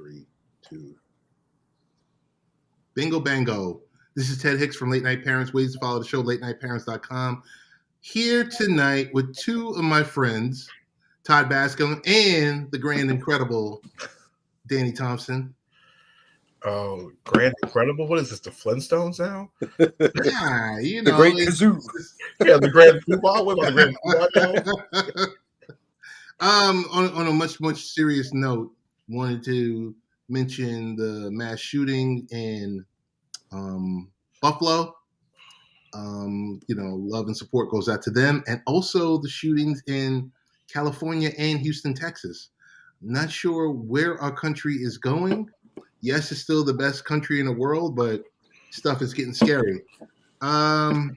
3, 2. Bingo bango. This is Ted Hicks from Late Night Parents. Ways to follow the show, latenightparents.com. Here tonight with two of my friends, Todd Bascom and the grand incredible Danny Thompson. Oh, grand incredible! What is this? The Flintstones now? Yeah, you know, the great kazoo. Yeah, the grand football. What about the grand football now? On a much serious note, wanted to mention the mass shooting in Buffalo. Love and support goes out to them, and also the shootings in California and Houston, Texas. Not sure where our country is going. Yes, it's still the best country in the world, but stuff is getting scary. I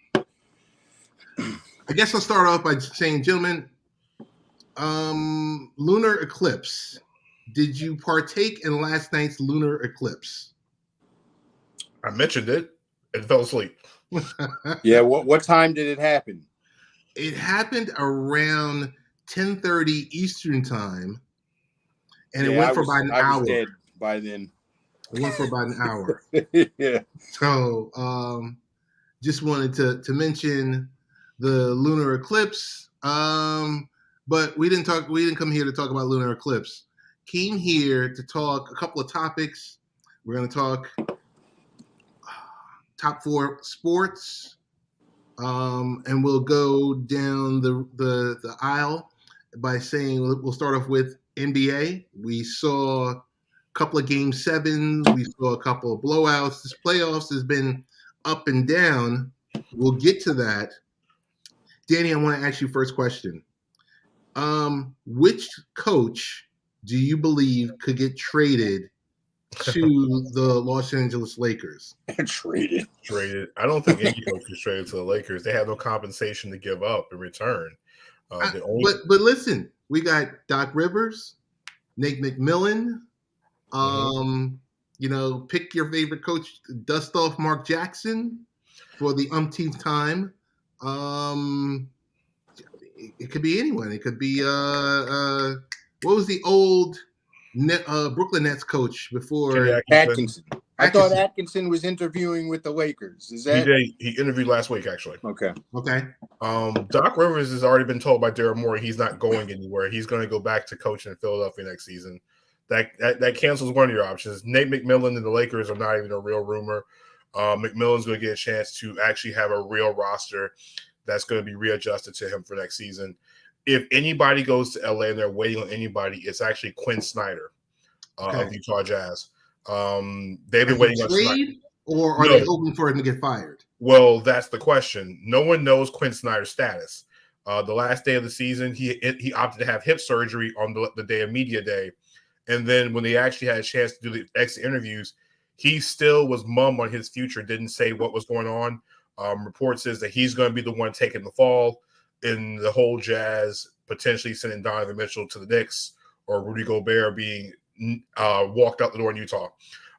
guess I'll start off by saying, gentlemen, lunar eclipse. Did you partake in last night's lunar eclipse? I mentioned it and fell asleep. Yeah, what time did it happen? It happened around 10:30 Eastern time, and it went for about an hour. I was dead by then. It went for about an hour. Yeah. So, just wanted to mention the lunar eclipse. But we didn't come here to talk about lunar eclipse. Came here to talk a couple of topics. We're going to talk top 4 sports, and we'll go down the aisle by saying we'll start off with NBA. We saw a couple of game 7s. We saw a couple of blowouts. This playoffs has been up and down. We'll get to that. Danny, I want to ask you first question. Which coach do you believe could get traded to the Los Angeles Lakers? Traded. I don't think any coach is traded to the Lakers. They have no compensation to give up in return. But listen, we got Doc Rivers, Nate McMillan. Pick your favorite coach. Dust off Mark Jackson for the umpteenth time. It could be anyone. It could be what was the old Brooklyn Nets coach before? Atkinson. I thought Atkinson was interviewing with the Lakers. Is that? He interviewed last week, actually. Okay. Doc Rivers has already been told by Daryl Morey he's not going anywhere. He's going to go back to coaching in Philadelphia next season. That cancels one of your options. Nate McMillan and the Lakers are not even a real rumor. McMillan's going to get a chance to actually have a real roster that's going to be readjusted to him for next season. If anybody goes to LA and they're waiting on anybody, it's actually Quinn Snyder of Utah Jazz. They've been waiting on Snyder. Or are they hoping for him to get fired? Well, that's the question. No one knows Quinn Snyder's status. The last day of the season, he opted to have hip surgery on the day of media day. And then when they actually had a chance to do the exit interviews, he still was mum on his future, didn't say what was going on. Report says that he's going to be the one taking the fall in the whole Jazz, potentially sending Donovan Mitchell to the Knicks or Rudy Gobert being walked out the door in Utah.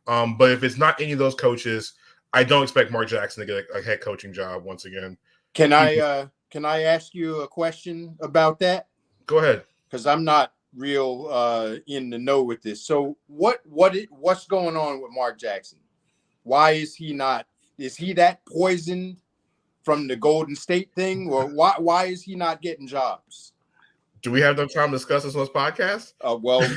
But if it's not any of those coaches, I don't expect Mark Jackson to get a head coaching job once again. Can I ask you a question about that? Go ahead. Because I'm not real in the know with this. So what's going on with Mark Jackson? Why is he not? Is he that poisoned from the Golden State thing, or why is he not getting jobs? Do we have enough time to discuss this on this podcast? Well,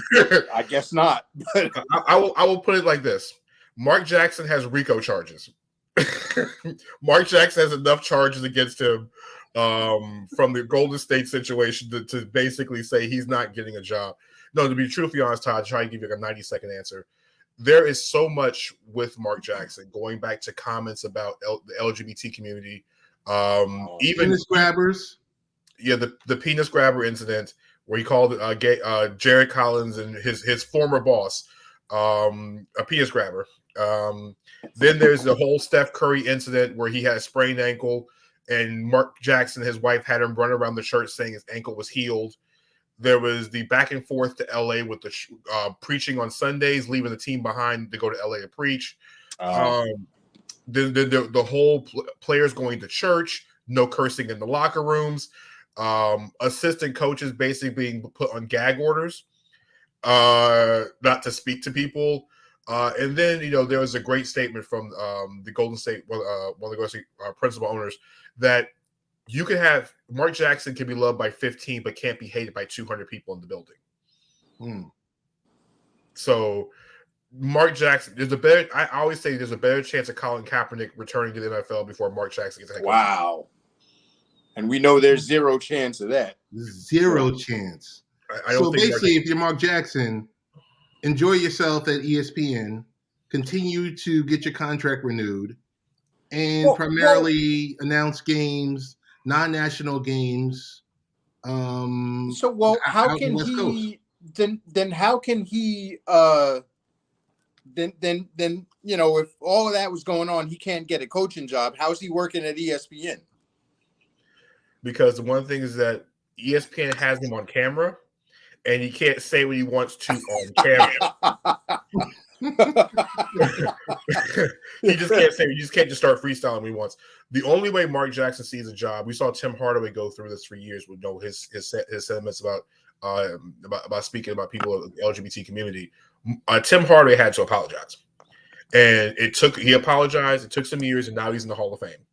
I guess not. But I will put it like this: Mark Jackson has RICO charges. Mark Jackson has enough charges against him from the Golden State situation to basically say he's not getting a job. No, to be truthfully honest, Todd, try to give you a 90-second answer. There is so much with Mark Jackson, going back to comments about the LGBT community, even penis grabbers. Yeah, the penis grabber incident where he called Jared Collins and his former boss a penis grabber. Then there's the whole Steph Curry incident where he had a sprained ankle, and Mark Jackson, his wife, had him run around the church saying his ankle was healed. There was the back and forth to LA with the preaching on Sundays, leaving the team behind to go to LA to preach. The whole players going to church, no cursing in the locker rooms, assistant coaches basically being put on gag orders. not to speak to people. And then, there was a great statement from the Golden State, one of the Golden State principal owners, that you can have Mark Jackson can be loved by 15, but can't be hated by 200 people in the building. So Mark Jackson, I always say there's a better chance of Colin Kaepernick returning to the NFL before Mark Jackson gets a head coach. Wow. And we know there's zero chance of that. Zero chance. I don't think basically, if you're Mark Jackson, enjoy yourself at ESPN, continue to get your contract renewed, and primarily announce games, non-national games. How can he then how can he then if all of that was going on, he can't get a coaching job. How's he working at ESPN? Because the one thing is that ESPN has him on camera, and he can't say what he wants to on camera. He just can't say. You just can't just start freestyling when he wants. The only way Mark Jackson sees a job, we saw Tim Hardaway go through this for years with his sentiments about speaking about people of the LGBT community. Tim Hardaway had to apologize, and he apologized. It took some years, and now he's in the Hall of Fame.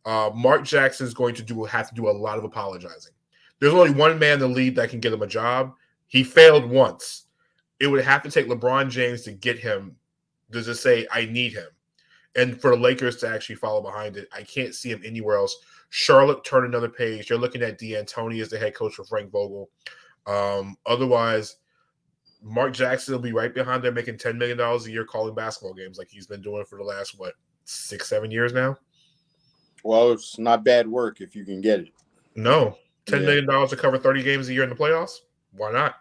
Mark Jackson is going to have to do a lot of apologizing. There's only one man in the league that can get him a job. He failed once. It would have to take LeBron James to get him to just say, I need him. And for the Lakers to actually follow behind it, I can't see him anywhere else. Charlotte turned another page. You're looking at D'Antoni as the head coach for Frank Vogel. Otherwise, Mark Jackson will be right behind there making $10 million a year calling basketball games like he's been doing for the last, 6-7 years now? Well, it's not bad work if you can get it. No. $10 million to cover 30 games a year in the playoffs? Why not?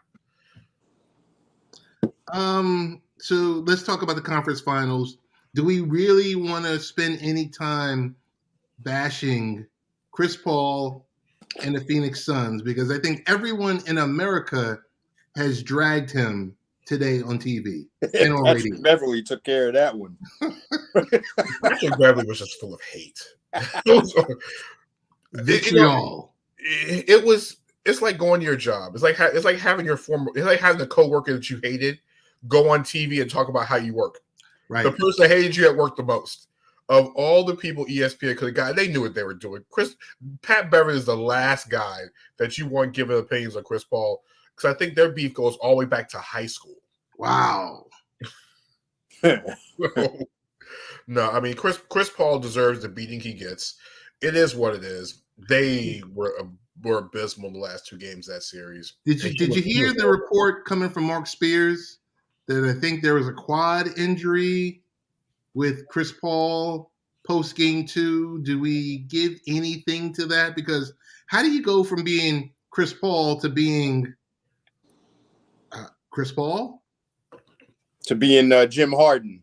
So let's talk about the conference finals. Do we really want to spend any time bashing Chris Paul and the Phoenix Suns? Because I think everyone in America has dragged him today on TV and on radio. Beverly took care of that one. I think Beverly was just full of hate. Vitriol. It's like going to your job. It's like having a coworker that you hated go on TV and talk about how you work. Right. The person that hated you at work the most. Of all the people ESPN could have got, they knew what they were doing. Pat Beverly is the last guy that you want giving opinions on Chris Paul, because I think their beef goes all the way back to high school. Wow. No, I mean Chris Paul deserves the beating he gets. It is what it is. They were abysmal the last two games of that series. Did you hear the report coming from Mark Spears that I think there was a quad injury with Chris Paul post game 2? Do we give anything to that? Because how do you go from being Chris Paul to being Chris Paul? To being Jim Harden.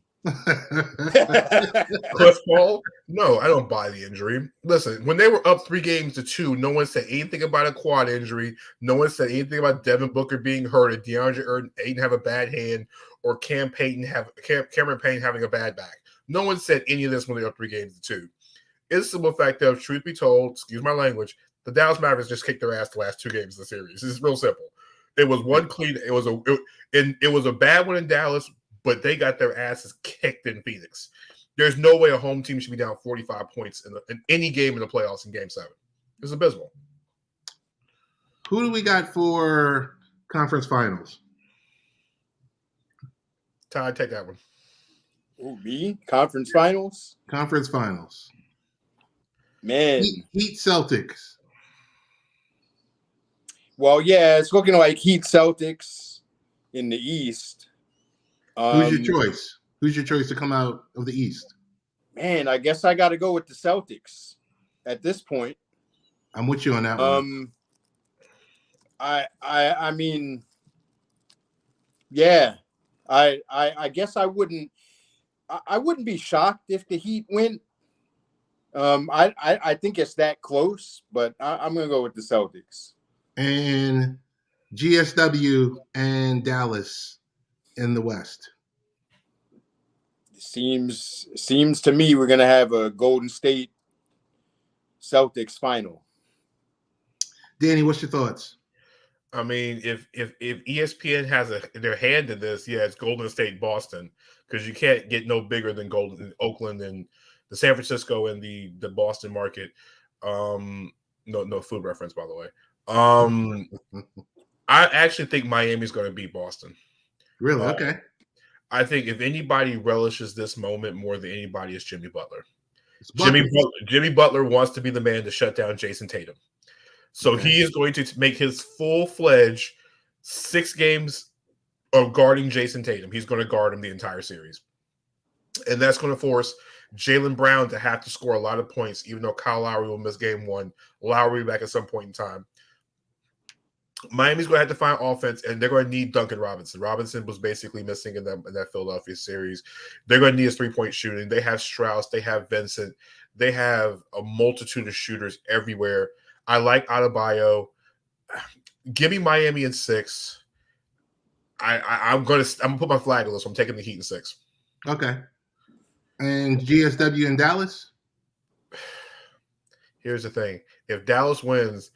Chris Paul? No, I don't buy the injury. Listen, when they were up 3-2, no one said anything about a quad injury. No one said anything about Devin Booker being hurt, or DeAndre Ayton have a bad hand, or Cameron Payne having a bad back. No one said any of this when they were up 3-2. It's the simple fact that, truth be told, excuse my language, the Dallas Mavericks just kicked their ass the last 2 games of the series. It's real simple. It was one clean. It was a bad one in Dallas, but they got their asses kicked in Phoenix. There's no way a home team should be down 45 points in any game in the playoffs in Game 7. It's abysmal. Who do we got for conference finals? Todd, take that one. Ooh, me? Conference finals? Conference finals. Man. Heat Celtics. Well, yeah, it's looking like Heat Celtics in the East. Who's your choice? Who's your choice to come out of the East? Man, I guess I got to go with the Celtics at this point. I'm with you on that one. I mean, yeah, I guess I wouldn't be shocked if the Heat win. I think it's that close, but I'm gonna go with the Celtics. And GSW and Dallas in the West. Seems to me we're gonna have a Golden State Celtics final. Danny, what's your thoughts? I mean, if ESPN has their hand in this, yeah, it's Golden State, Boston, because you can't get no bigger than Oakland and the San Francisco and the Boston market. No food reference, by the way. I actually think Miami's going to beat Boston. Really? Okay. I think if anybody relishes this moment more than anybody, is Jimmy Butler. Jimmy Butler wants to be the man to shut down Jason Tatum. So he is going to make his full-fledged 6 games of guarding Jason Tatum. He's going to guard him the entire series. And that's going to force Jaylen Brown to have to score a lot of points, even though Kyle Lowry will miss game 1. Lowry back at some point in time. Miami's going to have to find offense, and they're going to need Duncan Robinson. Robinson was basically missing in that Philadelphia series. They're going to need his three-point shooting. They have Strauss. They have Vincent. They have a multitude of shooters everywhere. I like Adebayo. Give me Miami in 6. I'm gonna put my flag on this. I'm taking the Heat in 6. Okay. And GSW in Dallas? Here's the thing. If Dallas wins,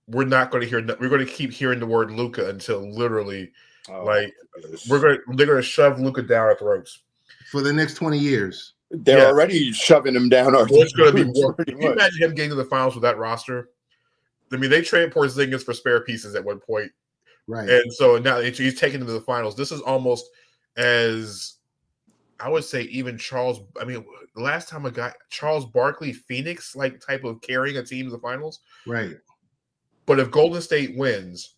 we're not going to hear. We're going to keep hearing the word Luka until literally, they're going to shove Luka down our throats for the next 20 years. They're already shoving him down our throats. It's going to be more. Can you imagine him getting to the finals with that roster? I mean, they traded Porzingis for spare pieces at one point, right? And so now he's taken them to the finals. This is almost as I would say, even Charles. I mean, the last time a guy Charles Barkley, Phoenix, like type of carrying a team to the finals, right? But if Golden State wins,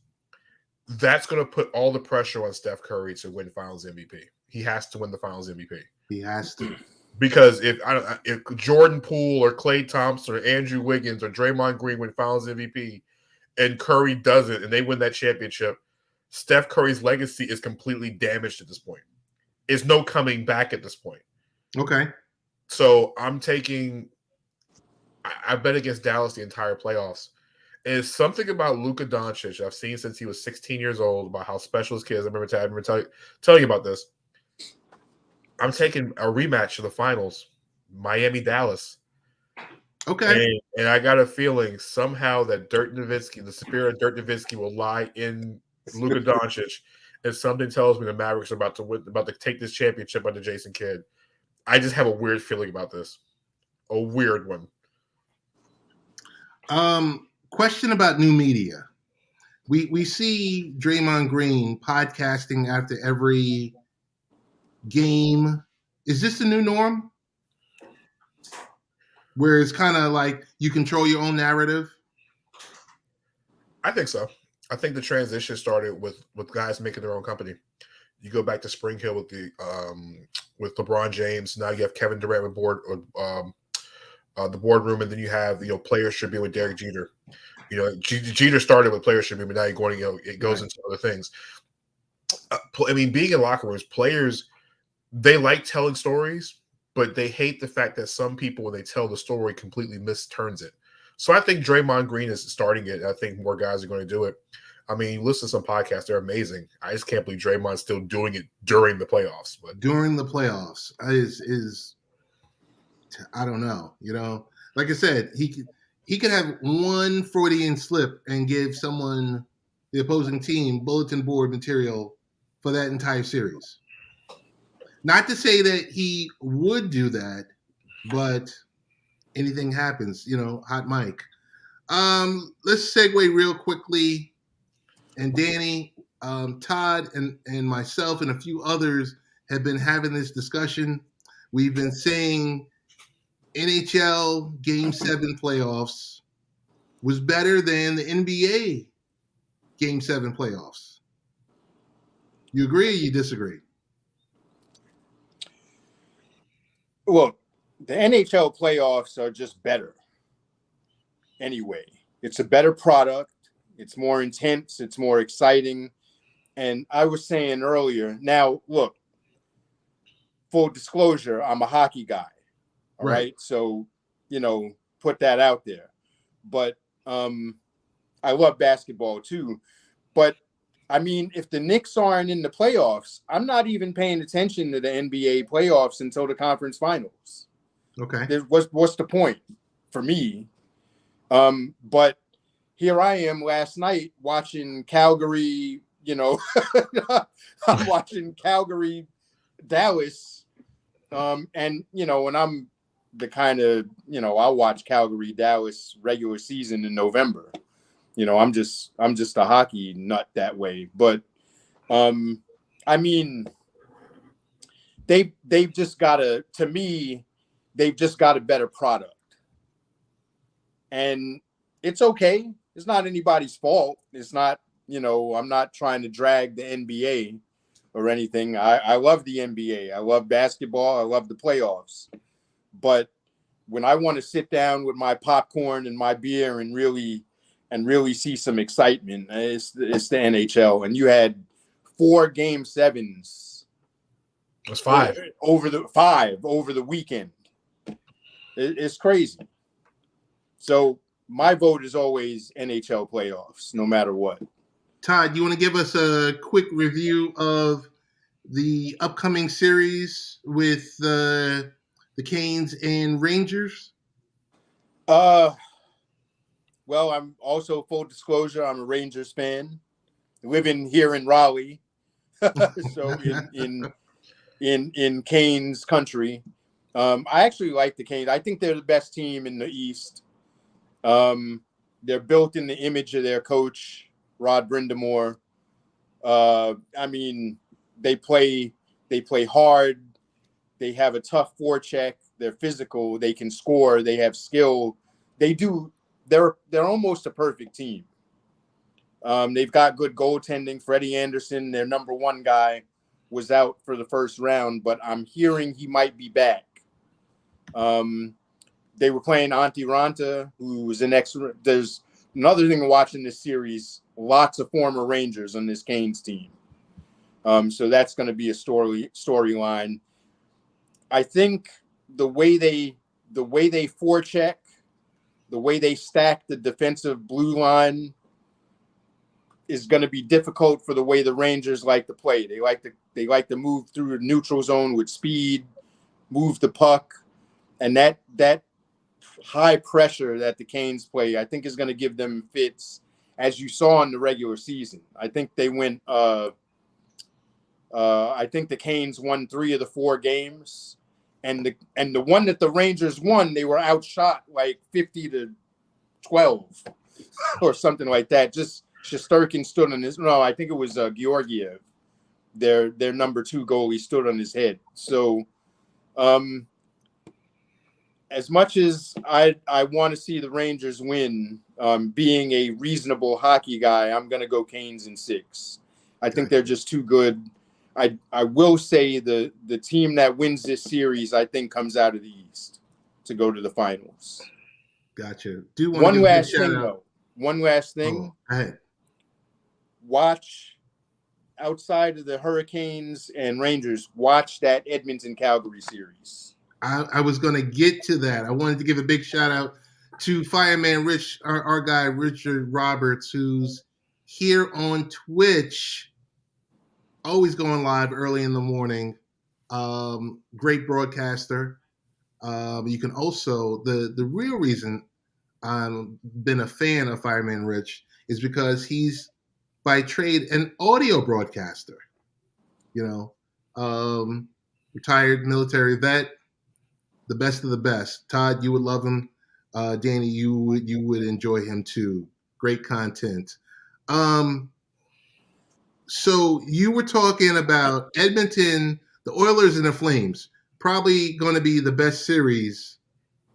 that's going to put all the pressure on Steph Curry to win Finals MVP. He has to win the Finals MVP. He has to. Because if Jordan Poole or Klay Thompson or Andrew Wiggins or Draymond Green win Finals MVP and Curry doesn't and they win that championship, Steph Curry's legacy is completely damaged at this point. There's no coming back at this point. Okay. So I'm taking – I bet against Dallas the entire playoffs. And it's something about Luka Doncic I've seen since he was 16 years old about how special his kid is. I remember telling you about this. I'm taking a rematch of the finals, Miami-Dallas. Okay. And I got a feeling somehow that Dirk Nowitzki, the spirit of Dirk Nowitzki, will lie in Luka Doncic. And something tells me the Mavericks are about to take this championship under Jason Kidd. I just have a weird feeling about this. A weird one. Question about new media. We see Draymond Green podcasting after every game. Is this the new norm? Where it's kind of like you control your own narrative? I think so. I think the transition started with guys making their own company. You go back to Spring Hill with LeBron James. Now you have Kevin Durant with the boardroom, and then you have Players Tribune with Derek Jeter. Jeter started with Players Tribune, but now you're going. It goes into other things. I mean, being in locker rooms, players they like telling stories, but they hate the fact that some people, when they tell the story, completely misturns it. So I think Draymond Green is starting it. I think more guys are going to do it. I mean, you listen to some podcasts; they're amazing. I just can't believe Draymond's still doing it during the playoffs. But during the playoffs is I don't know. Like I said, he could have one Freudian slip and give someone, the opposing team, bulletin board material for that entire series. Not to say that he would do that, but anything happens, hot mic. Let's segue real quickly. And Danny, Todd, and myself and a few others have been having this discussion. We've been saying NHL Game 7 playoffs was better than the NBA Game 7 playoffs. You agree or you disagree? Well, the NHL playoffs are just better. Anyway, it's a better product. It's more intense. It's more exciting. And I was saying earlier, now, look, full disclosure, I'm a hockey guy. All right. So, put that out there. But I love basketball too. But, I mean, if the Knicks aren't in the playoffs, I'm not even paying attention to the NBA playoffs until the conference finals. Okay. What's the point for me? But here I am last night watching Calgary, I'm watching Calgary, Dallas. And, when I'm the kind of, I'll watch Calgary, Dallas regular season in November. I'm just a hockey nut that way. But, I mean, they've just got a better product. And it's okay. It's not anybody's fault. It's not, I'm not trying to drag the NBA or anything. I love the NBA. I love basketball. I love the playoffs. But when I want to sit down with my popcorn and my beer and really see some excitement, it's the NHL. And you had 4 Game 7s. It's 5 over the weekend. It's crazy. So my vote is always NHL playoffs, no matter what. Todd, you want to give us a quick review of the upcoming series with the Canes and Rangers? Well, I'm also, full disclosure, I'm a Rangers fan, living here in Raleigh, so in Canes country. I actually like the Canes. I think they're the best team in the East. They're built in the image of their coach, Rod Brindamore. I mean, they play hard. They have a tough forecheck. They're physical. They can score. They have skill. They're almost a perfect team. They've got good goaltending. Freddie Anderson, their number 1 guy, was out for the first round, but I'm hearing he might be back. They were playing Antti Ranta, who was an excellent. There's another thing to watch in this series. Lots of former Rangers on this Canes team. So that's going to be a storyline. I think the way they forecheck, the way they stack the defensive blue line is going to be difficult for the way the Rangers like to play. They like to move through the neutral zone with speed, move the puck, and that high pressure that the Canes play, I think, is going to give them fits, as you saw in the regular season. I think they went. I think the Canes won 3 of the 4 games, and the one that the Rangers won, they were outshot like 50-12 or something like that. Just Shesterkin stood on his. No, I think it was Georgiev, their number 2 goalie, stood on his head. So, as much as I want to see the Rangers win, being a reasonable hockey guy, I'm going to go Canes in 6. I think they're just too good. I will say the team that wins this series, I think, comes out of the East to go to the finals. Gotcha. One last thing, though. One last thing. Oh, go ahead. Watch, outside of the Hurricanes and Rangers, watch that Edmonton-Calgary series. I was going to get to that. I wanted to give a big shout out to Fireman Rich, our guy, Richard Roberts, who's here on Twitch, always going live early in the morning. Great broadcaster. You can also, the real reason I've been a fan of Fireman Rich is because he's by trade an audio broadcaster, retired military vet. The best of the best. Todd, you would love him. Danny, you would enjoy him too. Great content. So you were talking about Edmonton, the Oilers and the Flames, probably going to be the best series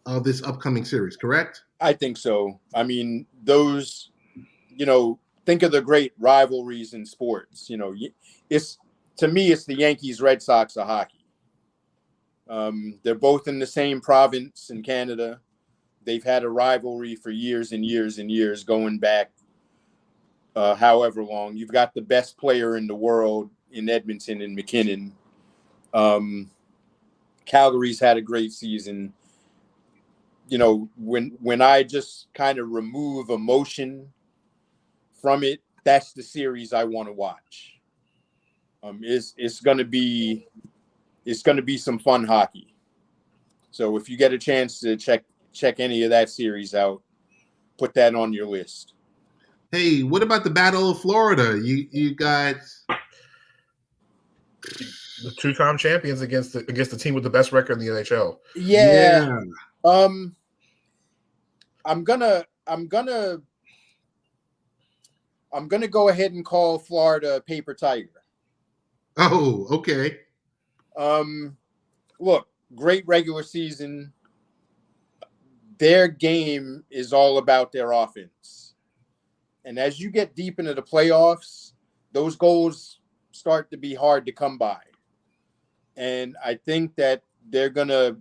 of this upcoming series, correct? I think so. I mean, those, think of the great rivalries in sports. It's, to me, it's the Yankees, Red Sox of hockey. They're both in the same province in Canada. They've had a rivalry for years and years and years, going back however long. You've got the best player in the world in Edmonton and McKinnon. Calgary's had a great season. When I just kind of remove emotion from it, that's the series I want to watch. It's going to be some fun hockey. So if you get a chance to check any of that series out, put that on your list. Hey, what about the Battle of Florida? You got The two-time champions against the team with the best record in the NHL. Yeah. I'm gonna go ahead and call Florida Paper Tiger. Oh, okay. Look, great regular season. Their game is all about their offense. And as you get deep into the playoffs, those goals start to be hard to come by. And I think that they're going to,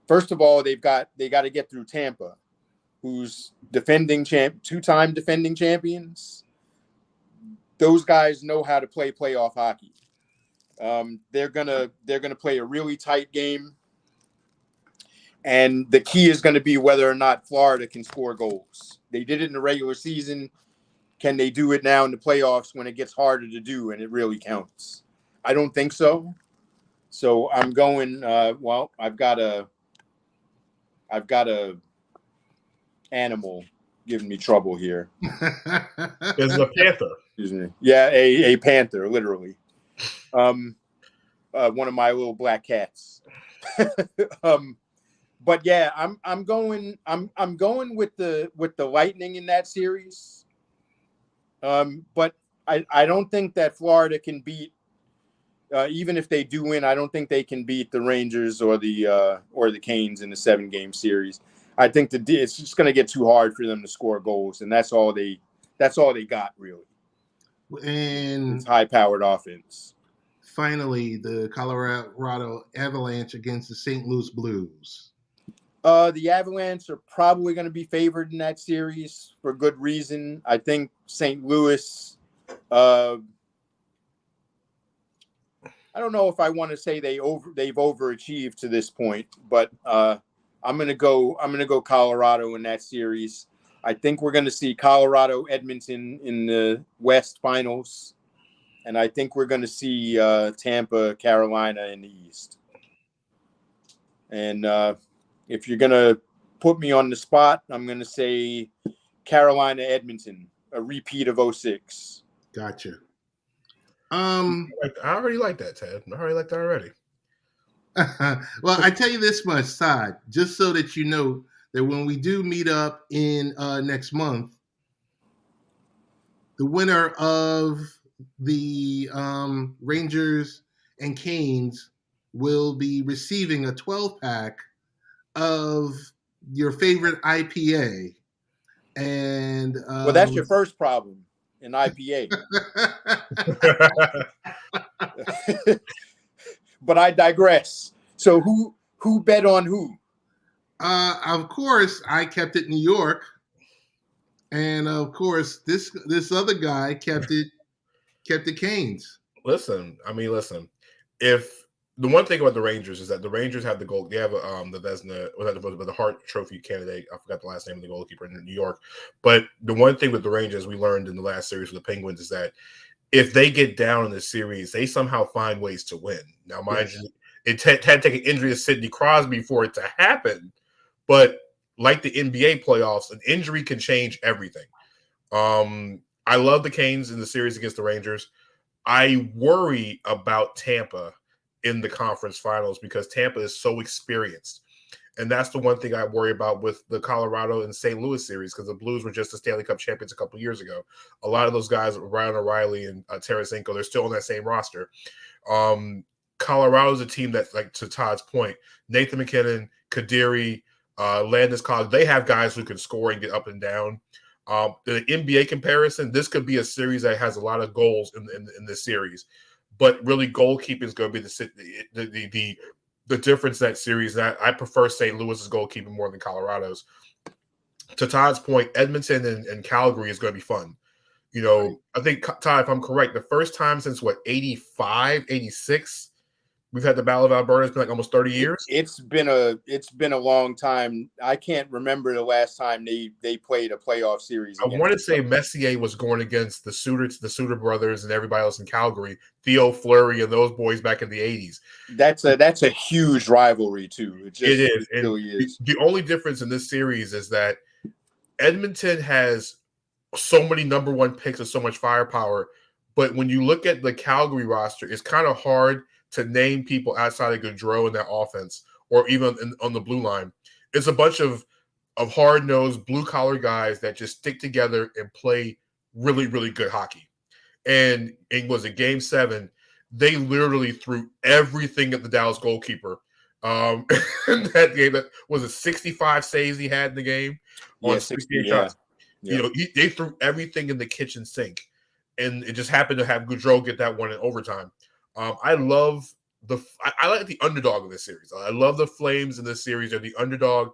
first of all, they got to get through Tampa, who's two-time defending champions. Those guys know how to play playoff hockey. They're gonna play a really tight game, and the key is going to be whether or not Florida can score goals. They did it in the regular season. Can they do it now in the playoffs when it gets harder to do and it really counts? I don't think so. So I'm going. I've got a animal giving me trouble here. It's a panther. Excuse me. Yeah, a panther, literally. One of my little black cats. But yeah, I'm going with the Lightning in that series. But I don't think that Florida can beat, even if they do win, I don't think they can beat the Rangers or the Canes in the 7-game series. I think it's just going to get too hard for them to score goals, and that's all they got really. And it's high-powered offense. Finally, the Colorado Avalanche against the St. Louis Blues. The Avalanche are probably going to be favored in that series for good reason. I think St. Louis. I don't know if I want to say they've overachieved to this point, but I'm gonna go Colorado in that series. I think we're gonna see Colorado Edmonton in the West Finals, and I think we're gonna see Tampa Carolina in the East. And if you're gonna put me on the spot, I'm gonna say Carolina Edmonton, a repeat of 06. Gotcha. I already like that, Ted. I already like that already. Well, I tell you this much, Todd, just so that you know that when we do meet up in next month, the winner of the Rangers and Canes will be receiving a 12-pack of your favorite IPA. And well, that's your first problem in IPA. But I digress. So who bet on who? Of course, I kept it New York, and of course, this other guy kept it Canes. Listen. If the one thing about the Rangers is that the Rangers have the goal, they have the Vezina, the Hart Trophy candidate. I forgot the last name of the goalkeeper in New York. But the one thing with the Rangers we learned in the last series with the Penguins is that if they get down in the series, they somehow find ways to win. Now, mind you, it had to take an injury to Sidney Crosby for it to happen. But like the NBA playoffs, an injury can change everything. I love the Canes in the series against the Rangers. I worry about Tampa in the conference finals because Tampa is so experienced. And that's the one thing I worry about with the Colorado and St. Louis series because the Blues were just the Stanley Cup champions a couple of years ago. A lot of those guys, Ryan O'Reilly and Tarasenko, they're still on that same roster. Colorado's a team that, like to Todd's point, Nathan McKinnon, Kadiri, Landeskog, they have guys who can score and get up and down. The NBA comparison, this could be a series that has a lot of goals in this series. But really, goalkeeping is going to be the difference in that series. I prefer St. Louis's goalkeeping more than Colorado's. To Todd's point, Edmonton and Calgary is going to be fun. You know, I think, Todd, if I'm correct, the first time since, 85, 86, we've had the Battle of Alberta. It's been like almost 30 years. It's been a long time. I can't remember the last time they played a playoff series. I want to say Messier was going against the Suter brothers and everybody else in Calgary, Theo Fleury and those boys back in the 80s. That's a huge rivalry too. It is. It really is. The only difference in this series is that Edmonton has so many number one picks and so much firepower, but when you look at the Calgary roster, it's kind of hard to name people outside of Gaudreau in that offense, or even on the blue line. It's a bunch of hard-nosed, blue-collar guys that just stick together and play really, really good hockey. And it was a Game 7. They literally threw everything at the Dallas goalkeeper. In that game, that was it 65 saves he had in the game on 68 shots. Yeah. They threw everything in the kitchen sink, and it just happened to have Gaudreau get that one in overtime. I love I like the underdog of this series. I love the Flames in this series. They're the underdog.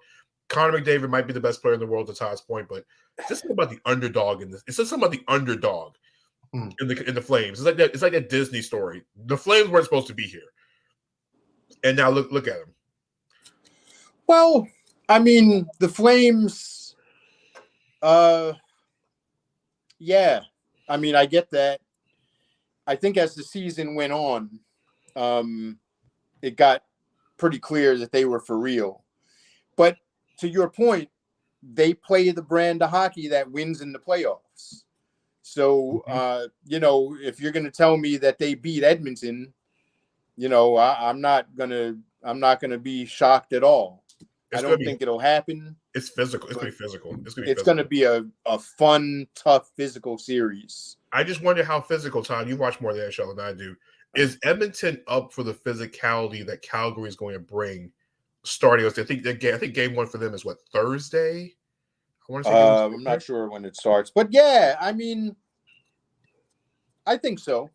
Connor McDavid might be the best player in the world to Todd's point, but it's just about the underdog in this. It's just something about the underdog in the Flames. It's like that. It's like a Disney story. The Flames weren't supposed to be here, and now look at them. Well, I mean, the Flames. Yeah, I mean, I get that. I think as the season went on, it got pretty clear that they were for real. But to your point, they play the brand of hockey that wins in the playoffs. So, if you're going to tell me that they beat Edmonton, I'm not gonna be shocked at all. I don't think it'll happen. It's physical. It's going to be physical. It's going to be a fun, tough, physical series. I just wonder how physical, Tom. You watch more of the NHL than I do. Is Edmonton up for the physicality that Calgary is going to bring? Starting, I think game 1 for them is what, Thursday? I want to say. I'm not sure when it starts, but yeah, I mean, I think so.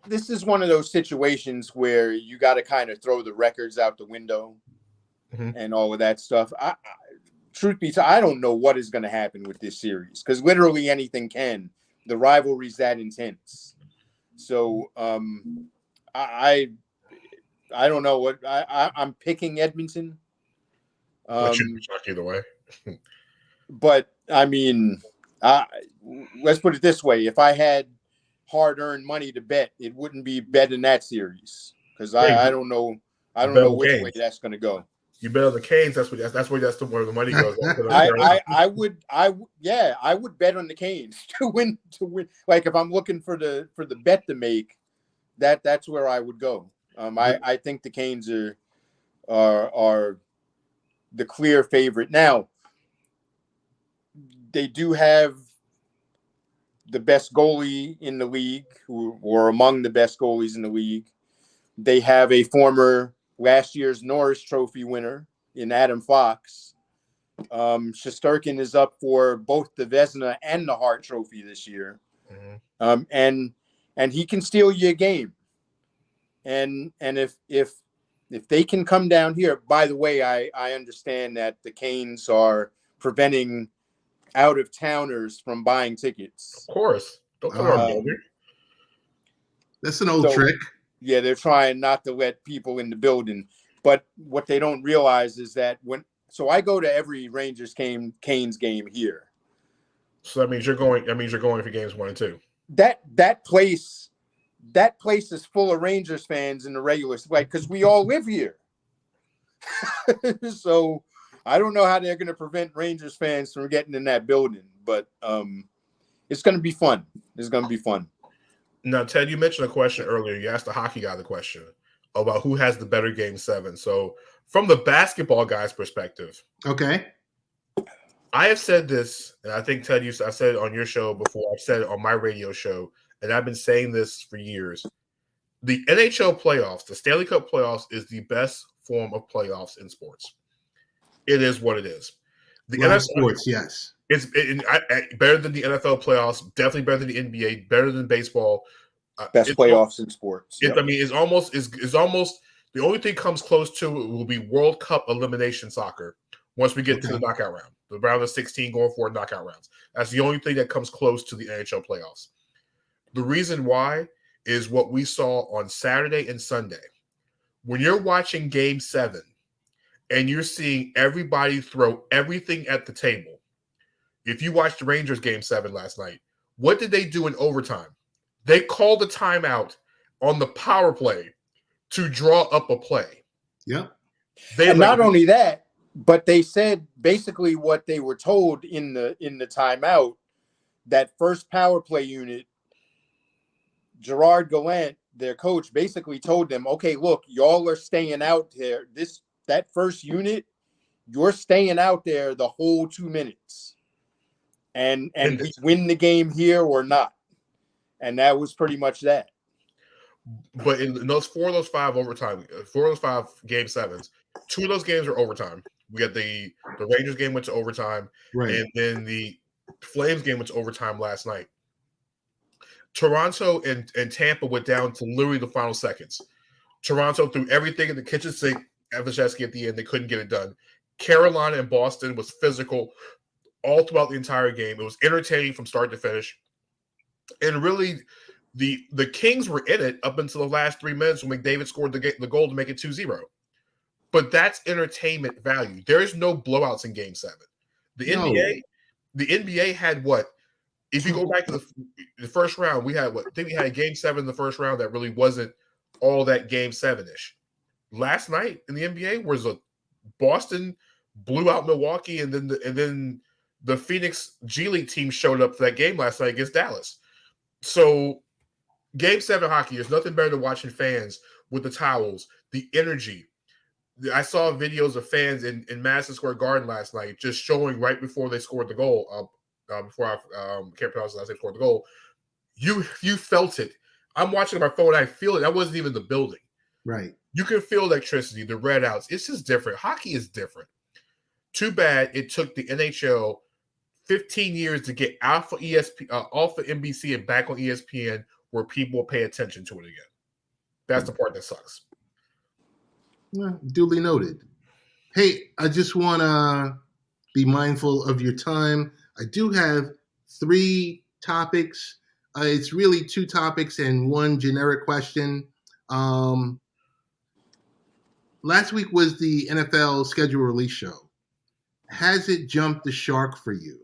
This is one of those situations where you got to kind of throw the records out the window and all of that stuff. Truth be told, I don't know what is going to happen with this series because literally anything can. The rivalry's that intense. So I don't know what I'm picking Edmonton. That shouldn't be shocked either way. But I mean, let's put it this way: if I had hard-earned money to bet, it wouldn't be betting that series because I don't know which way that's going to go. You bet on the Canes. That's where the money goes. I would bet on the Canes to win. Like if I'm looking for the bet to make, that's where I would go. I think the Canes are the clear favorite. Now, they do have the best goalie in the league, or among the best goalies in the league. They have a former last year's Norris Trophy winner in Adam Fox. Shesterkin is up for both the Vezina and the Hart Trophy this year. And he can steal you a game. And if they can come down here, by the way, I understand that the Canes are preventing out-of-towners from buying tickets. Of course. Don't come around. That's an old trick. Yeah, they're trying not to let people in the building. But what they don't realize is that so I go to every Rangers Canes game here. So that means you're going for games 1 and 2. That place is full of Rangers fans in the regular, because we all live here. So I don't know how they're going to prevent Rangers fans from getting in that building, but it's going to be fun. It's going to be fun. Now, Ted, you mentioned a question earlier. You asked the hockey guy the question about who has the better Game 7. So from the basketball guy's perspective, okay, I have said this, and I think, Ted, I've said it on your show before. I've said it on my radio show, and I've been saying this for years. The NHL playoffs, the Stanley Cup playoffs, is the best form of playoffs in sports. It is what it is. The NFL sports, yes. It's better than the NFL playoffs, definitely better than the NBA, better than baseball. Best playoffs in sports. Yep. I mean, it's almost the only thing comes close to it will be World Cup elimination soccer once we get to the knockout round. The round of 16 going forward, knockout rounds. That's the only thing that comes close to the NHL playoffs. The reason why is what we saw on Saturday and Sunday. When you're watching Game 7 and you're seeing everybody throw everything at the table, if you watched the Rangers Game 7 last night, what did they do in overtime? They called a timeout on the power play to draw up a play. Yep. And not only that, but they said basically what they were told in the timeout, that first power play unit, Gerard Gallant, their coach, basically told them, okay, look, y'all are staying out there. That first unit, you're staying out there the whole 2 minutes. And we win the game here or not. And that was pretty much that. But in those 5 game sevens, 2 of those games are overtime. We got the Rangers game went to overtime, right, and then the Flames game went to overtime last night. Toronto and Tampa went down to literally the final seconds. Toronto threw everything in the kitchen sink at Vasilevsky at the end. They couldn't get it done. Carolina and Boston was physical all throughout the entire game. It was entertaining from start to finish. And really, the Kings were in it up until the last 3 minutes when McDavid scored the goal to make it 2-0. But that's entertainment value. There is no blowouts in Game 7. The NBA had what? If you go back to the first round, we had what? I think we had a Game 7 in the first round that really wasn't all that Game 7-ish. Last night in the NBA was a Boston blew out Milwaukee, and then the Phoenix G League team showed up for that game last night against Dallas. So Game 7 hockey, there's nothing better than watching fans with the towels, the energy. I saw videos of fans in Madison Square Garden last night just showing right before they scored the goal. Before I can't pronounce the last name, scored the goal. You felt it. I'm watching on my phone. I feel it. I wasn't even in the building. Right. You can feel electricity, the red outs. It's just different. Hockey is different. Too bad it took the NHL 15 years to get off of NBC and back on ESPN where people will pay attention to it again. That's the part that sucks. Well, duly noted. Hey, I just want to be mindful of your time. I do have 3 topics. It's really 2 topics and 1 generic question. Last week was the NFL schedule release show. Has it jumped the shark for you?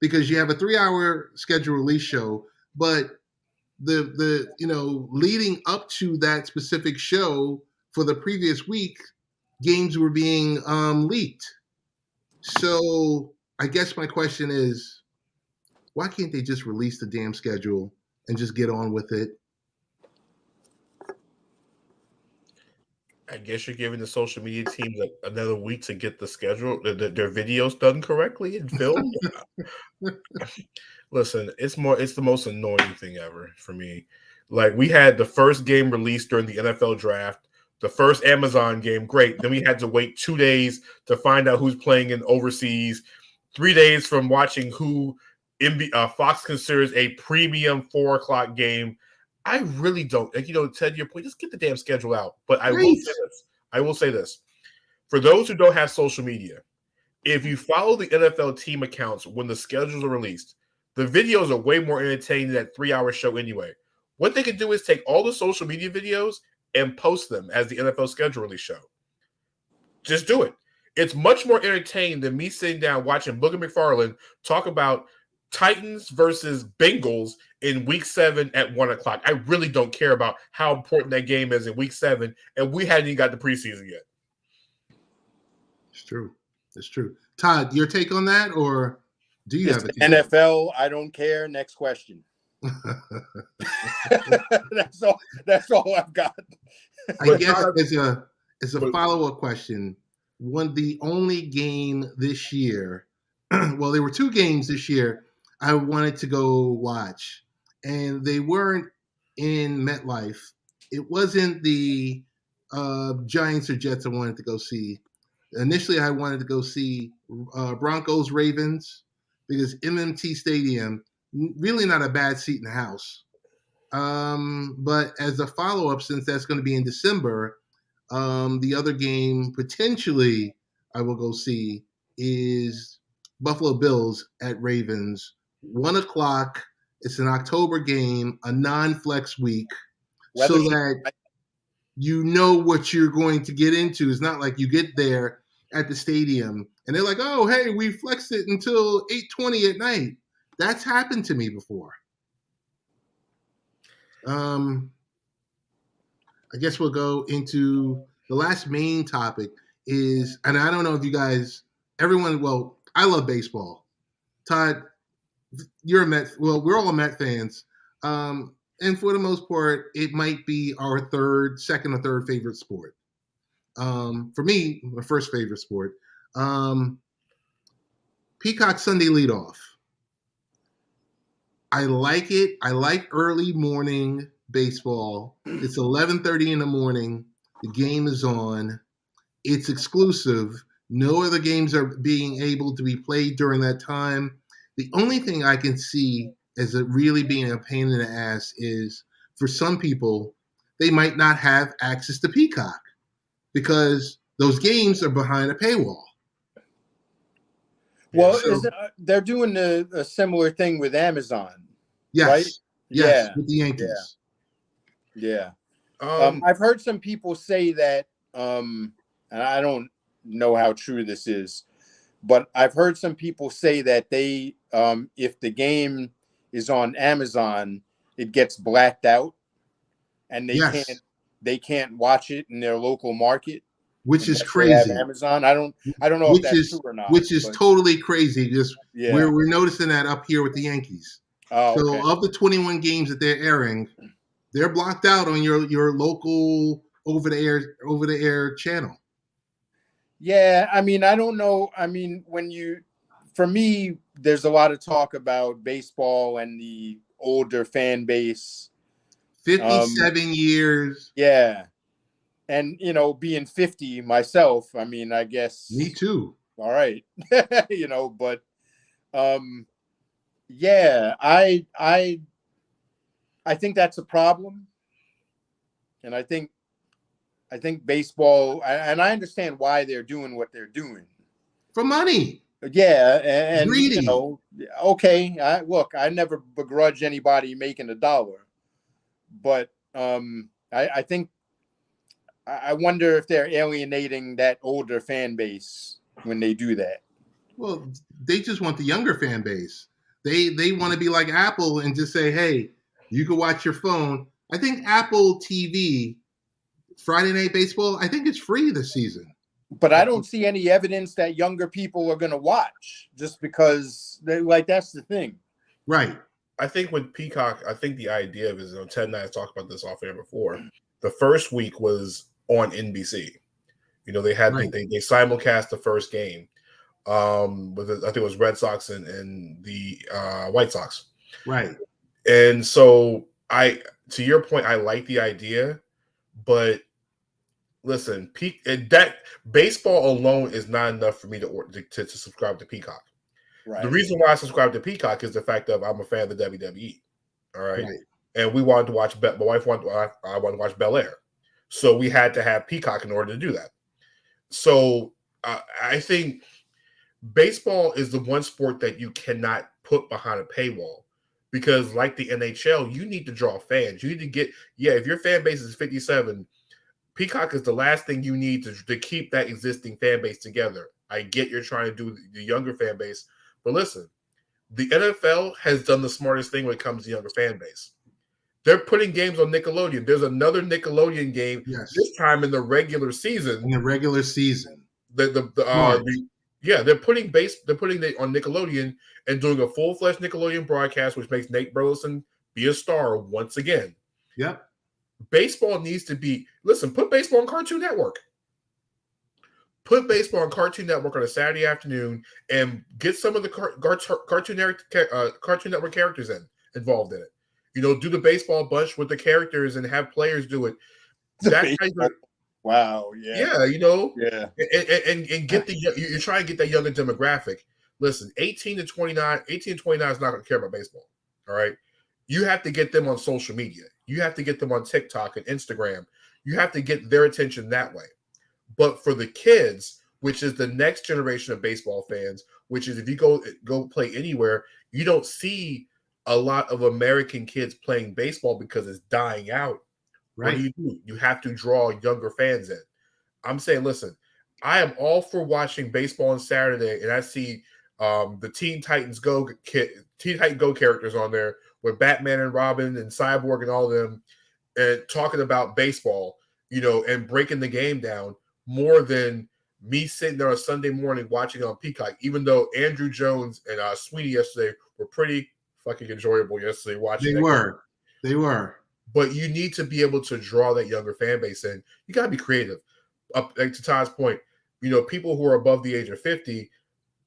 Because you have a 3-hour schedule release show, but the leading up to that specific show for the previous week, games were being leaked. So I guess my question is, why can't they just release the damn schedule and just get on with it? I guess you're giving the social media teams another week to get the schedule, their videos done correctly and filmed. Listen, it's the most annoying thing ever for me. Like, we had the first game released during the NFL draft, the first Amazon game, great. Then we had to wait 2 days to find out who's playing in overseas, 3 days from watching who Fox considers a premium 4:00 game. I really don't, Ted, your point, just get the damn schedule out. But I will say this. For those who don't have social media, if you follow the NFL team accounts when the schedules are released, the videos are way more entertaining than that 3-hour show anyway. What they can do is take all the social media videos and post them as the NFL schedule release show. Just do it. It's much more entertaining than me sitting down watching Booger McFarland talk about Titans versus Bengals in week 7 at 1:00. I really don't care about how important that game is in week 7, and we hadn't even got the preseason yet. It's true. It's true. Todd, your take on that, or do you have a take? NFL, I don't care. Next question. That's all I've got. I guess as a follow-up question, the only game this year, well, there were 2 games this year I wanted to go watch, and they weren't in MetLife. It wasn't the Giants or Jets I wanted to go see. Initially, I wanted to go see Broncos Ravens because MMT Stadium, really not a bad seat in the house. But as a follow-up, since that's going to be in December, the other game potentially I will go see is Buffalo Bills at Ravens. 1:00. It's an October game, a non-flex week, so that you know what you're going to get into. It's not like you get there at the stadium and they're like, oh, hey, we flexed it until 8:20 at night. That's happened to me before. I guess we'll go into the last main topic. is, and I don't know if you guys, everyone, well, I love baseball. Todd, you're a Met. Well, we're all Met fans. And for the most part, it might be our second or third favorite sport. For me, my first favorite sport. Peacock Sunday Leadoff. I like it. I like early morning baseball. It's 11:30 in the morning. The game is on. It's exclusive. No other games are being able to be played during that time. The only thing I can see as it really being a pain in the ass is for some people, they might not have access to Peacock because those games are behind a paywall. Well, they're doing a similar thing with Amazon. Yes. Right? Yes, Yeah. with the Yankees. Yeah. I've heard some people say that, and I don't know how true this is, but I've heard some people say that they, if the game is on Amazon, it gets blacked out, and they can't watch it in their local market, which is they have crazy. Amazon. I don't know if that's true or not. Which is totally crazy. Just yeah, we're noticing that up here with the Yankees. Oh, so okay. of the 21 games that they're airing, they're blocked out on your local over the air channel. Yeah, I mean, I don't know. I mean, for me, there's a lot of talk about baseball and the older fan base. 57 years. Yeah. And, being 50 myself, I mean, I guess. Me too. All right. But, yeah, I think that's a problem. And I think baseball, and I understand why they're doing what they're doing. For money. Yeah, and greedy. Okay. Look, I never begrudge anybody making $1, but I think I wonder if they're alienating that older fan base when they do that. Well, they just want the younger fan base. They want to be like Apple and just say, hey, you can watch your phone. I think Apple TV, Friday Night Baseball, I think it's free this season. But I don't see any evidence that younger people are going to watch just because that's the thing. Right. I think with Peacock, I think the idea of it is, Ted and I have talked about this off air before. The first week was on NBC. They had they simulcast the first game. I think it was Red Sox and the White Sox. Right. And so to your point, I like the idea, but listen, that baseball alone is not enough for me to subscribe to Peacock. Right. The reason why I subscribe to Peacock is the fact that I'm a fan of the WWE. All right. And we wanted to watch, my wife wanted to watch Bel Air. So we had to have Peacock in order to do that. So I think baseball is the one sport that you cannot put behind a paywall because like the NHL, you need to draw fans. You need to get, if your fan base is 57, Peacock is the last thing you need to keep that existing fan base together. I get you're trying to do the younger fan base, but listen, the NFL has done the smartest thing when it comes to younger fan base. They're putting games on Nickelodeon. There's another Nickelodeon game this time in the regular season. They're putting it on Nickelodeon and doing a full-fledged Nickelodeon broadcast, which makes Nate Burleson be a star once again. Yep. Baseball needs to be put baseball on Cartoon Network. Put baseball on Cartoon Network on a Saturday afternoon and get some of the Cartoon Network characters involved in it. Do the baseball bunch with the characters and have players do it. Wow. Yeah. Yeah. And get you're trying to get that younger demographic. Listen, 18 to 29 is not going to care about baseball. All right. You have to get them on social media. You have to get them on TikTok and Instagram. You have to get their attention that way. But for the kids, which is the next generation of baseball fans, which is if you go play anywhere, you don't see a lot of American kids playing baseball because it's dying out. Right. What do? You have to draw younger fans in. I'm saying, listen, I am all for watching baseball on Saturday, and I see the Teen Titans Go characters on there with Batman and Robin and Cyborg and all of them, and talking about baseball, and breaking the game down more than me sitting there on Sunday morning watching it on Peacock, even though Andrew Jones and Sweeney yesterday were pretty fucking enjoyable yesterday watching. They were. But you need to be able to draw that younger fan base in. You got to be creative. Up like, to Todd's point, people who are above the age of 50,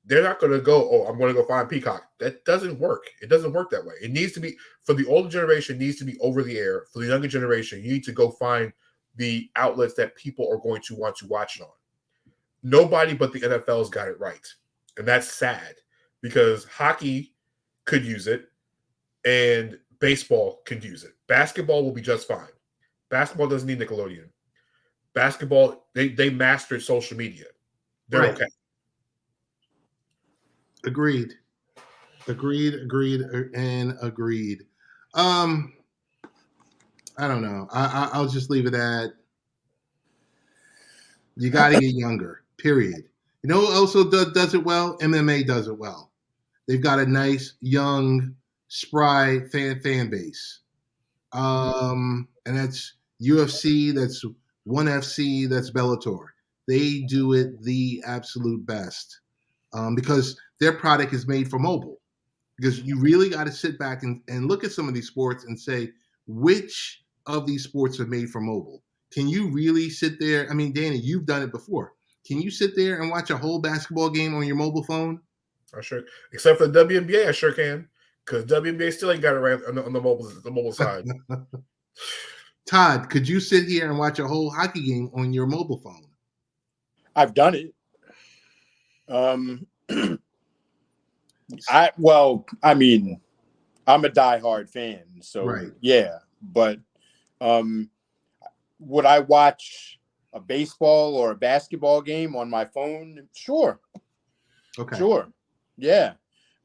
they're not going to go, oh, I'm going to go find Peacock. That doesn't work. It doesn't work that way. It needs to be, for the older generation, needs to be over the air. For the younger generation, you need to go find the outlets that people are going to want to watch it on. Nobody but the NFL's got it right. And that's sad because hockey could use it and baseball can use it. Basketball will be just fine. Basketball doesn't need Nickelodeon. Basketball, they mastered social media. They're right. Okay. Agreed. I don't know. I'll just leave it at you got to get younger, period. You know who also does it well? MMA does it well. They've got a nice, young, spry fan base. And that's UFC, that's ONE FC, that's Bellator. They do it the absolute best because their product is made for mobile. Because you really got to sit back and look at some of these sports and say, which of these sports are made for mobile? Can you really sit there? I mean, Danny, you've done it before. Can you sit there and watch a whole basketball game on your mobile phone? I sure, except for the WNBA, I sure can. Because WNBA still ain't got it right on the mobile side. Todd, could you sit here and watch a whole hockey game on your mobile phone? I've done it. I'm a diehard fan, so right. Yeah. But would I watch a baseball or a basketball game on my phone? Sure. Okay. Sure. Yeah.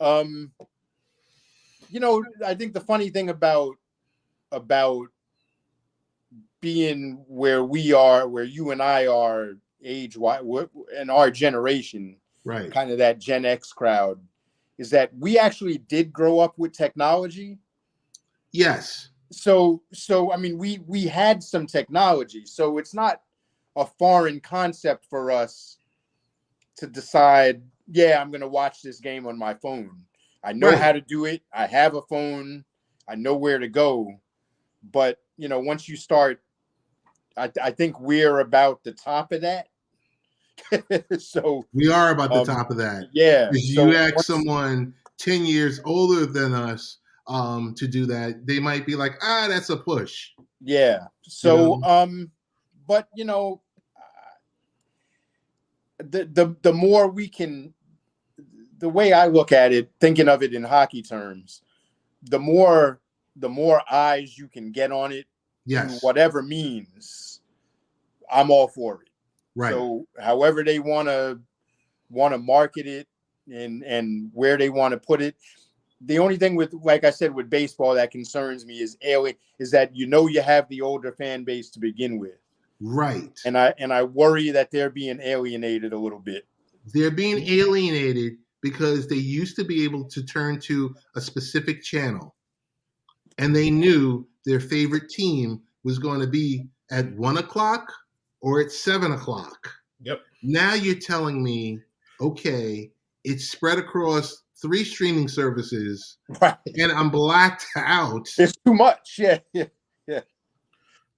I think the funny thing about being where we are, where you and I are age-wise, and our generation, right, kind of that Gen X crowd, is that we actually did grow up with technology. Yes. So I mean, we had some technology, so it's not a foreign concept for us to decide, yeah, I'm going to watch this game on my phone. I know how to do it. I have a phone. I know where to go. But, once you start, I think we're about the top of that. So we are about the top of that. Yeah. So you ask someone 10 years older than us to do that, they might be like, that's a push. Yeah. So, but the more we can, the way I look at it, thinking of it in hockey terms, the more eyes you can get on it, yes, whatever means, I'm all for it. Right. So however they want to market it and where they want to put it. The only thing with, like I said, with baseball that concerns me is that you have the older fan base to begin with. Right. And I worry that they're being alienated a little bit. They're being alienated because they used to be able to turn to a specific channel and they knew their favorite team was going to be at 1:00 or at 7:00. Yep. Now you're telling me, okay, it's spread across 3 streaming services, right, and I'm blacked out. It's too much. Yeah.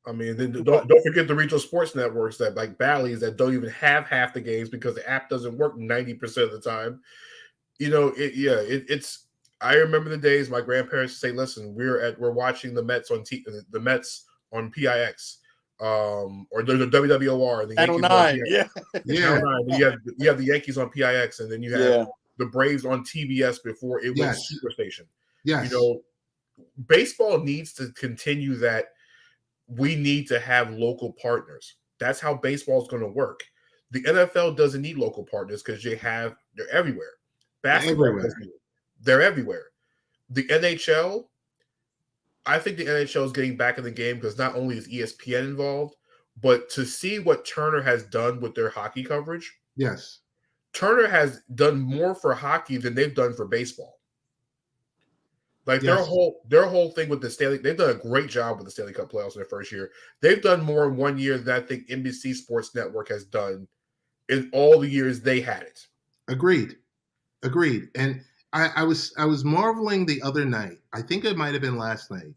I mean, then don't forget the regional sports networks that like Bally's that don't even have half the games because the app doesn't work 90% of the time. It's. I remember the days my grandparents say, "Listen, we're watching the Mets on the Mets on PIX, or the WWOR, the Yankees on PIX. Yeah. You have the Yankees on PIX, and then you have the Braves on TBS before it went Superstation. Yes. Baseball needs to continue that. We need to have local partners. That's how baseball is going to work. The NFL doesn't need local partners because they're everywhere. Basketball, they're everywhere. The NHL, I think the NHL is getting back in the game because not only is ESPN involved, but to see what Turner has done with their hockey coverage. Yes. Turner has done more for hockey than they've done for baseball. Like their whole thing with the Stanley, they've done a great job with the Stanley Cup playoffs in their first year. They've done more in 1 year than I think NBC Sports Network has done in all the years they had it. Agreed. And I was marveling the other night. I think it might have been last night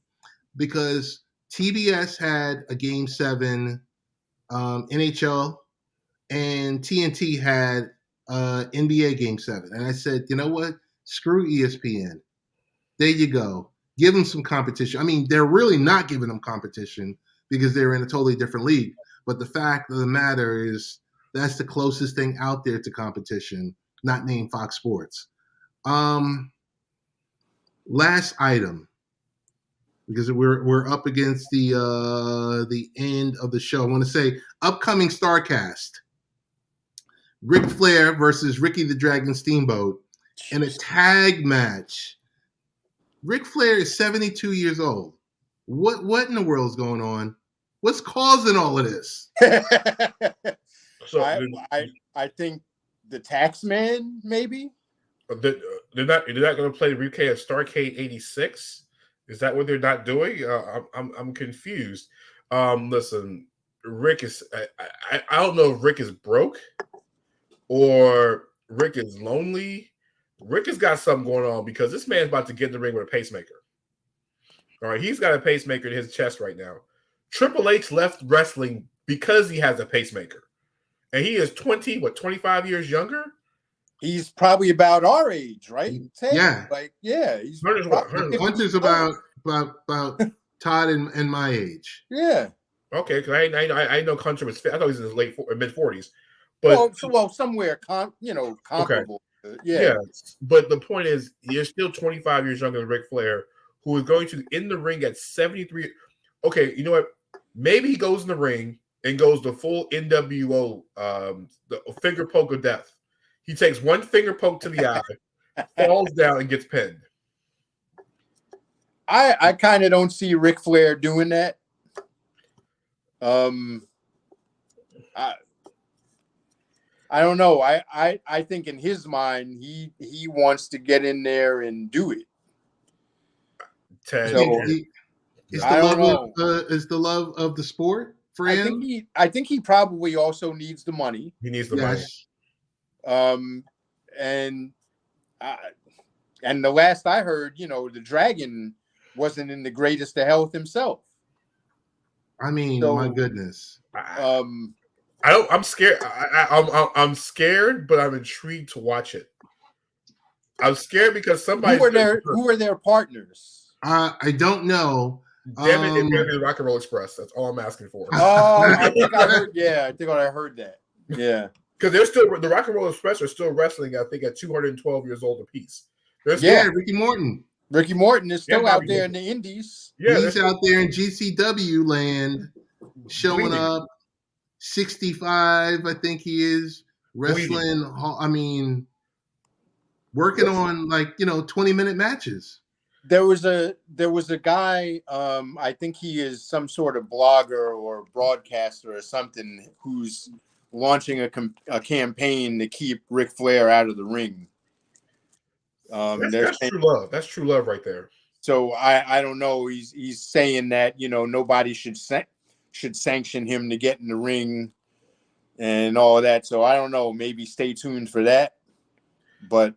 because TBS had a Game 7 NHL and TNT had NBA Game 7. And I said, you know what? Screw ESPN. There you go. Give them some competition. I mean, they're really not giving them competition because they're in a totally different league. But the fact of the matter is that's the closest thing out there to competition, not named Fox Sports. Last item, because we're up against the end of the show. I want to say upcoming StarCast. Ric Flair versus Ricky the Dragon Steamboat in a tag match. Ric Flair is 72 years old. What in the world is going on? What's causing all of this? So I think the tax man, maybe. They're not going to play the replay of Starrcade '86. Is that what they're not doing? I'm confused. Listen, Rick is. I don't know if Rick is broke or Rick is lonely. Rick has got something going on because this man's about to get in the ring with a pacemaker. All right, he's got a pacemaker in his chest right now. Triple H left wrestling because he has a pacemaker, and he is 25 years younger. He's probably about our age, right? Yeah, He's Hunter's about Todd and my age. Yeah. Okay, because I know Hunter was. I thought he was in his mid 40s, but somewhere comparable. Okay. Yeah, but the point is, you're still 25 years younger than Ric Flair, who is going to in the ring at 73. Okay, you know what? Maybe he goes in the ring and goes the full NWO, the finger poke of death. He takes one finger poke to the eye, falls down, and gets pinned. I kind of don't see Ric Flair doing that. I don't know. I think in his mind he wants to get in there and do it. Ted, so, is the love of the sport for him? I think he probably also needs the money. He needs the money. And the last I heard, the Dragon wasn't in the greatest of health himself. I mean, my goodness. I'm scared. I'm scared, but I'm intrigued to watch it. I'm scared because somebody. Who were their partners? I don't know. Damn it! It better be Rock and Roll Express. That's all I'm asking for. Oh, I think I heard. Yeah, I think I heard that. Yeah, because they're still the Rock and Roll Express are still wrestling. I think at 212 years old apiece. Ricky Morton. Ricky Morton is still out there in the Indies. Yeah, he's out there in GCW land, showing up. 65, I think he is wrestling. I mean, working on 20-minute matches. There was a guy. I think he is some sort of blogger or broadcaster or something who's launching a campaign to keep Ric Flair out of the ring. That's true love. That's true love right there. So I don't know. He's saying that nobody should sanction him to get in the ring and all of that. So I don't know. Maybe stay tuned for that. But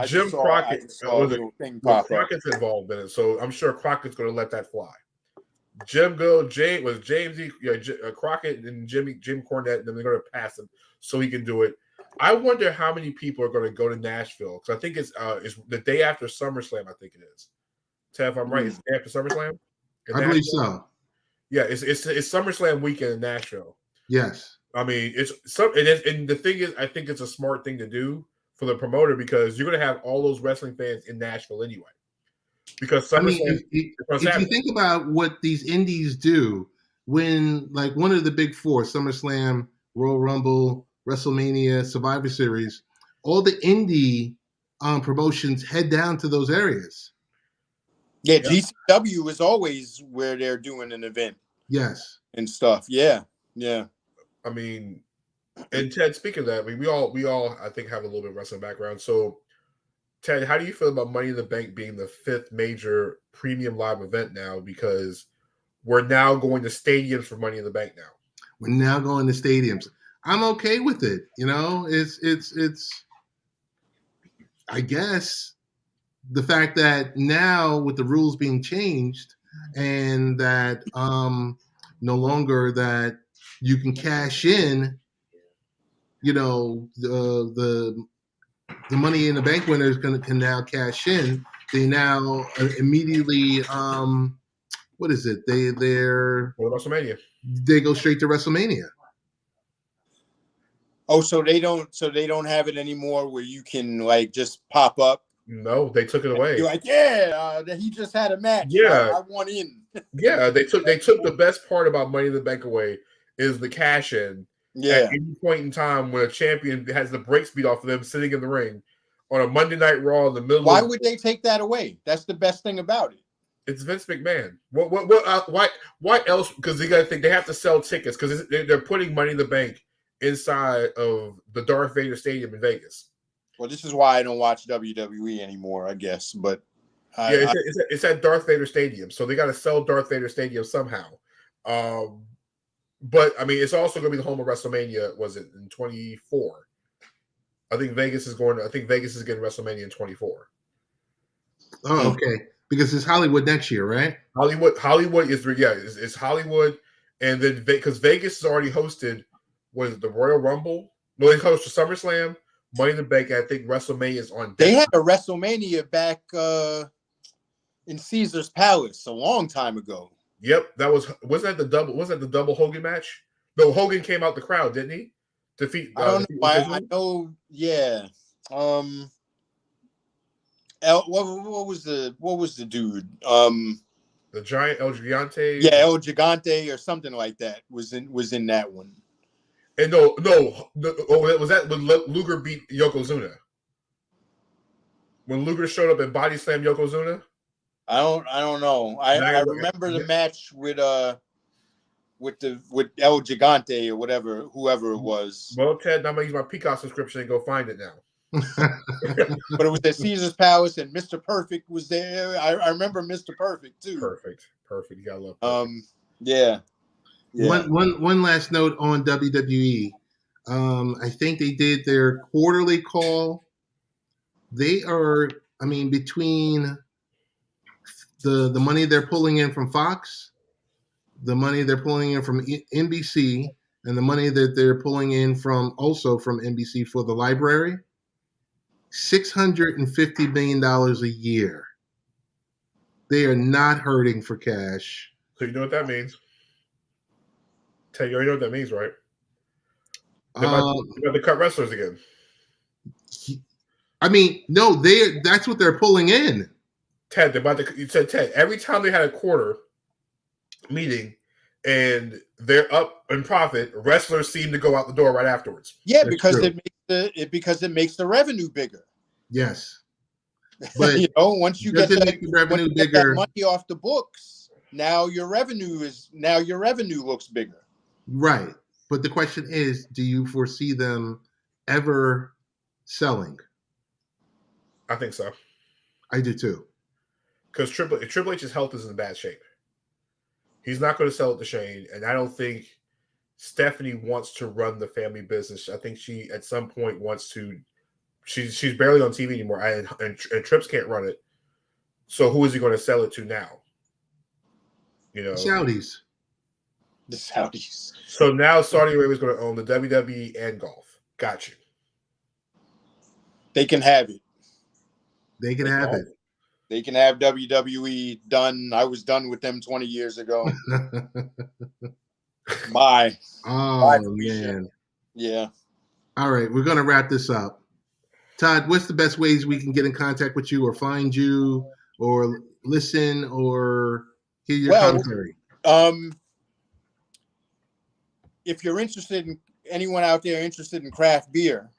Jim Crockett. Crockett's involved in it, so I'm sure Crockett's going to let that fly. Crockett and Jim Cornette, and then they're going to pass him so he can do it. I wonder how many people are going to go to Nashville because I think it's the day after SummerSlam. I think it is. Ted, if I'm right, it's the day after SummerSlam. I believe so. Yeah, it's SummerSlam weekend in Nashville. Yes. I mean, and the thing is, I think it's a smart thing to do for the promoter because you're going to have all those wrestling fans in Nashville anyway. Because SummerSlam, if you think about what these indies do, when one of the big four, SummerSlam, Royal Rumble, WrestleMania, Survivor Series, all the indie promotions head down to those areas. Yeah, GCW is always where they're doing an event. Yes. And stuff. Yeah. I mean, and Ted, speaking of that, we all I think have a little bit of wrestling background. So, Ted, how do you feel about Money in the Bank being the 5th major premium live event now? Because we're now going to stadiums for Money in the Bank now. We're now going to stadiums. I'm okay with it. You know, it's. I guess the fact that now with the rules being changed and that no longer that you can cash in, you know, the Money in the Bank winners can now cash in. They now immediately what is it? WrestleMania. They go straight to WrestleMania. Oh, so they don't have it anymore where you can like just pop up. No, they took it away. You're like, he just had a match. Yeah, I want in. Yeah, they took the best part about Money in the Bank away is the cash in. Yeah. At any point in time when a champion has the brakes beat off of them sitting in the ring on a Monday Night Raw in the middle. Why would they take that away? That's the best thing about it. It's Vince McMahon. Why else? Because they got to think they have to sell tickets because they're putting Money in the Bank inside of the Darth Vader Stadium in Vegas. Well, this is why I don't watch WWE anymore, I guess. But it's at Darth Vader Stadium, so they got to sell Darth Vader Stadium somehow. But I mean, it's also going to be the home of WrestleMania. Was it in 24? I think Vegas is getting WrestleMania in 24. Oh, okay. Because it's Hollywood next year, right? Hollywood is it's Hollywood, and then because Vegas has already hosted the Royal Rumble. No, they hosted SummerSlam, Money in the Bank. And I think WrestleMania is on. They had a WrestleMania back in Caesar's Palace a long time ago. Yep, wasn't that the double Hogan match? No, Hogan came out the crowd, didn't he? I don't know. I know. Yeah. What was the dude? The giant El Gigante. Yeah, El Gigante or something like that was in that one. And no, was that when Luger beat Yokozuna? When Luger showed up and body slammed Yokozuna? I don't know. I remember the match with El Gigante or whoever it was. Well, Ted, I'm gonna use my Peacock subscription and go find it now. But it was at Caesar's Palace and Mr. Perfect was there. I remember Mr. Perfect too. Perfect. You gotta love Perfect. Yeah. One last note on WWE. I think they did their quarterly call. They are, between the money they're pulling in from Fox, the money they're pulling in from NBC, and the money that they're pulling in from NBC for the library, $650 million a year. They are not hurting for cash. So you know what that means? Ted, you already know what that means, right? They're about to cut wrestlers again. No, that's what they're pulling in. Ted, you said Ted, every time they had a quarter meeting and they're up in profit, wrestlers seem to go out the door right afterwards. Yeah, because it makes the revenue bigger. Yes. But once you get the revenue bigger, that money off the books, now your revenue looks bigger. Right. But the question is, do you foresee them ever selling? I think so. I do too. Because Triple H's health is in bad shape. He's not going to sell it to Shane, and I don't think Stephanie wants to run the family business. I think she, at some point, wants to. She's barely on TV anymore, and Trips can't run it. So who is he going to sell it to now? The Saudis. The Saudis. So now Saudi Arabia is going to own the WWE and golf. Got you. They can have it. They can have it. They can have WWE done. I was done with them 20 years ago. Bye. Oh, Bye, man. Yeah. All right. We're going to wrap this up. Todd, what's the best ways we can get in contact with you or find you or listen or hear your commentary? If you're anyone out there interested in craft beer,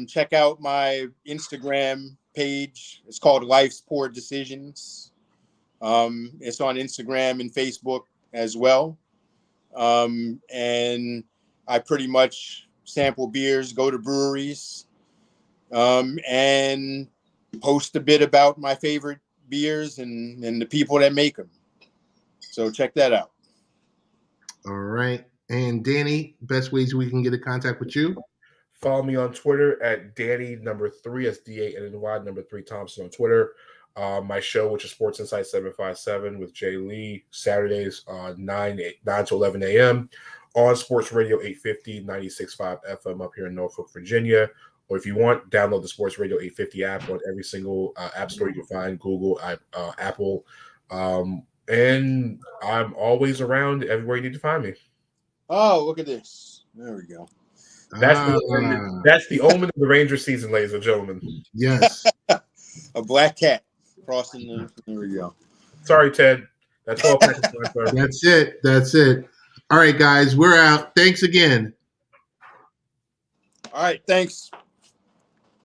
check out my Instagram page. It's called Life's Poor Decisions. It's on Instagram and Facebook as well. And I pretty much sample beers, go to breweries, and post a bit about my favorite beers and the people that make them. So check that out. All right. And Danny, best ways we can get in contact with you? Follow me on Twitter at Danny #3, that's DANNY #3 Thompson on Twitter. My show, which is Sports Insight 757 with Jay Lee, Saturdays 9 to 11 a.m. on Sports Radio 850, 96.5 FM up here in Norfolk, Virginia. Or if you want, download the Sports Radio 850 app on every single app store you can find, Google, Apple. And I'm always around everywhere you need to find me. Oh, look at this. There we go. That's the omen of the Ranger season, ladies and gentlemen. Yes. A black cat crossing the. There we go. Sorry, Ted. That's all. That's it. That's it. All right, guys, we're out. Thanks again. All right, thanks.